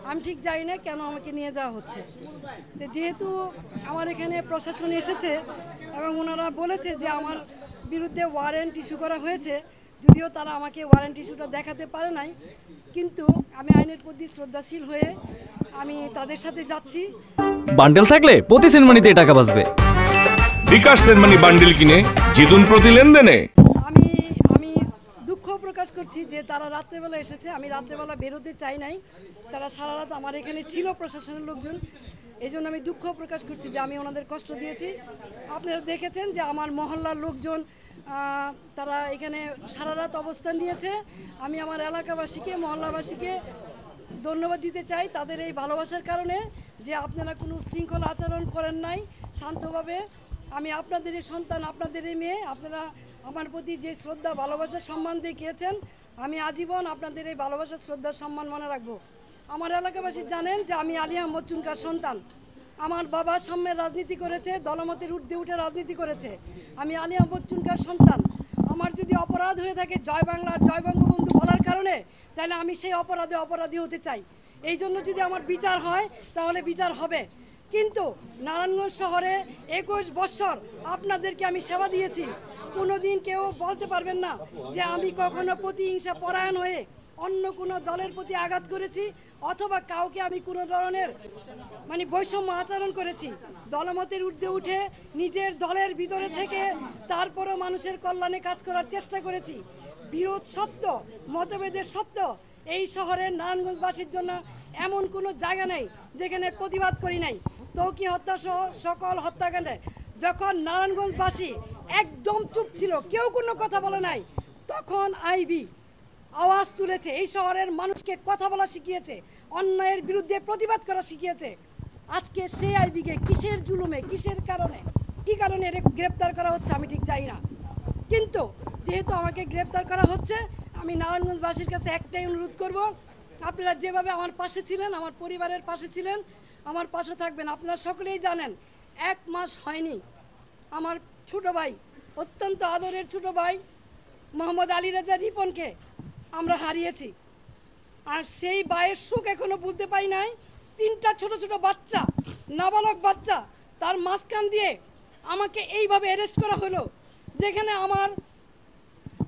আমি ঠিক জানি না কেন আমাকে নিয়ে যাওয়া হচ্ছে। যেহেতু আমার এখানে প্রশাসন এসেছে এবং ওনারা বলেছে যে আমার বিরুদ্ধে ওয়ারেন্ট ইস্যু করা হয়েছে, যদিও তারা আমাকে ওয়ারেন্ট ইস্যুটা দেখাতে পারে নাই, কিন্তু আমি আইনের প্রতি শ্রদ্ধাশীল হয়ে আমি তাদের সাথে যাচ্ছি। বান্ডেল থাকলে প্রতি সেনমানিতে টাকা বাঁচবে। বিকাশ সেনমানি বান্ডেল কিনে জিতুন প্রতি লেনদেনে। আমি দুঃখ প্রকাশ করছি যে তারা রাত্রেবেলা এসেছে, আমি রাত্রেবেলা বেরোতে চাই নাই, তারা সারা রাত আমার এখানে ছিল প্রশাসনের লোকজন, এই জন্য আমি দুঃখ প্রকাশ করছি যে আমি ওনাদের কষ্ট দিয়েছি। আপনারা দেখেছেন যে আমার মহল্লার লোকজন তারা এখানে সারা রাত অবস্থান নিয়েছে। আমি আমার এলাকাবাসীকে মহল্লাবাসীকে ধন্যবাদ দিতে চাই তাদের এই ভালোবাসার কারণে, যে আপনারা কোনো শৃঙ্খলা আচরণ করেন নাই, শান্তভাবে। আমি আপনাদেরই সন্তান, আপনাদেরই মেয়ে, আপনারা আমার প্রতি যে শ্রদ্ধা ভালোবাসা সম্মান দেখিয়েছেন, আমি আজীবন আপনাদের এই ভালোবাসা শ্রদ্ধা সম্মান মনে রাখবো। আমার এলাকাবাসী জানেন যে আমি আলী আহমদ চুনকার সন্তান। আমার বাবা সাম্যের রাজনীতি করেছে, দলমতের ঊর্ধ্বে উঠে রাজনীতি করেছে। আমি আলী আহমদ চুনকার সন্তান। আমার যদি অপরাধ হয়ে থাকে জয় বাংলার জয় বঙ্গবন্ধু বলার কারণে, তাহলে আমি সেই অপরাধী হতে চাই। এই জন্য যদি আমার বিচার হয় তাহলে বিচার হবে। কিন্তু নারায়ণগঞ্জ শহরে 21 বছর আপনাদেরকে আমি সেবা দিয়েছি, কোনোদিন কেউ বলতে পারবেন না যে আমি কখনো প্রতিহিংসা পরায়ণ হয়ে অন্য কোনো দলের প্রতি আঘাত করেছি অথবা কাউকে আমি কোনো ধরনের বৈষম্য আচরণ করেছি। দলমতের ঊর্ধ্বে উঠে নিজের দলের ভিতরে থেকে তারপরও মানুষের কল্যাণে কাজ করার চেষ্টা করেছি। বিরোধ সত্য, মতভেদের সত্য, এই শহরের নারায়ণগঞ্জবাসীর জন্য এমন কোনো জায়গা নেই যেখানে প্রতিবাদ করি নাই। তৌকি হত্যা সহ সকল হত্যাকাণ্ডে যখন নারায়ণগঞ্জবাসী একদম চুপ ছিল, কেউ কোনো কথা বলে নাই, তখন আইবি আওয়াজ তুলেছে, এই শহরের মানুষকে কথা বলা শিখিয়েছে, অন্যায়ের বিরুদ্ধে প্রতিবাদ করা শিখিয়েছে। আজকে সেই আইবিকে কিসের জুলুমে, কিসের কারণে, কি কারণে এর গ্রেপ্তার করা হচ্ছে আমি ঠিক জানি না। কিন্তু যেহেতু আমাকে গ্রেপ্তার করা হচ্ছে, আমি নারায়ণগঞ্জবাসীর কাছে একটাই অনুরোধ করব, আপনারা যেভাবে আমার পাশে ছিলেন, আমার পরিবারের পাশে ছিলেন, আমার পাশে থাকবেন। আপনারা সকলেই জানেন 1 মাস হয়নি আমার ছোট ভাই, অত্যন্ত আদরের ছোট ভাই মোহাম্মদ আলী রাজা রিপনকে আমরা হারিয়েছি। আর সেই ভাইয়ের সুখ এখনো বুঝতে পাই নাই। 3টা ছোট ছোট বাচ্চা, নাবালক বাচ্চা, তার মাঝখান দিয়ে আমাকে এইভাবে অ্যারেস্ট করা হলো, যেখানে আমার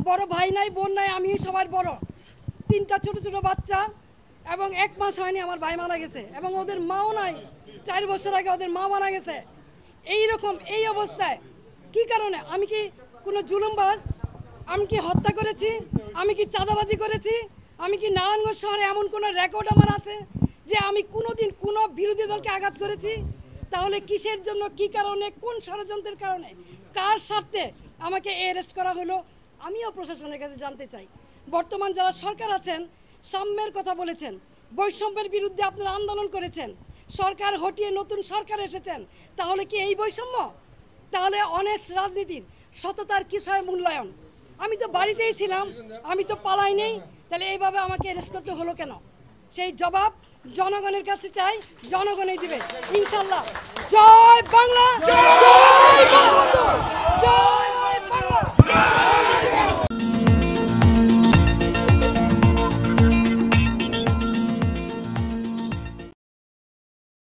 বড় ভাই নাই, বোন নাই, আমি সবার বড়। 3টা ছোট ছোট বাচ্চা এবং 1 মাস হয়নি আমার ভাই মারা গেছে এবং ওদের মাও নাই, 4 বছর আগে ওদের মা মারা গেছে। এইরকম এই অবস্থায় কি কারণে? আমি কি কোনো জুলুমবাজ? আমি কি হত্যা করেছি? আমি কি চাঁদাবাজি করেছি? আমি কি নারায়ণগঞ্জ শহরে এমন কোনো রেকর্ড আমার আছে যে আমি কোনোদিন কোনো বিরোধী দলকে আঘাত করেছি? তাহলে কিসের জন্য, কি কারণে, কোন ষড়যন্ত্রের কারণে, কার স্বার্থে আমাকে অ্যারেস্ট করা হলো? আমিও প্রশাসনের কাছে জানতে চাই। বর্তমান যারা সরকার আছেন, সাম্যের কথা বলেছেন, বৈষম্যের বিরুদ্ধে আপনারা আন্দোলন করেছেন, সরকার হটিয়ে নতুন সরকার এসেছেন, তাহলে কি এই বৈষম্য? তাহলে অনেস্ট রাজনীতির সততার কিসয় মূল্যায়ন? আমি তো বাড়িতেই ছিলাম, আমি তো পালাই নেই, তাহলে এইভাবে আমাকে অ্যারেস্ট করতে হলো কেন? সেই জবাব জনগণের কাছে চাই, জনগণই দিবে ইনশাল্লাহ। জয় বাংলা।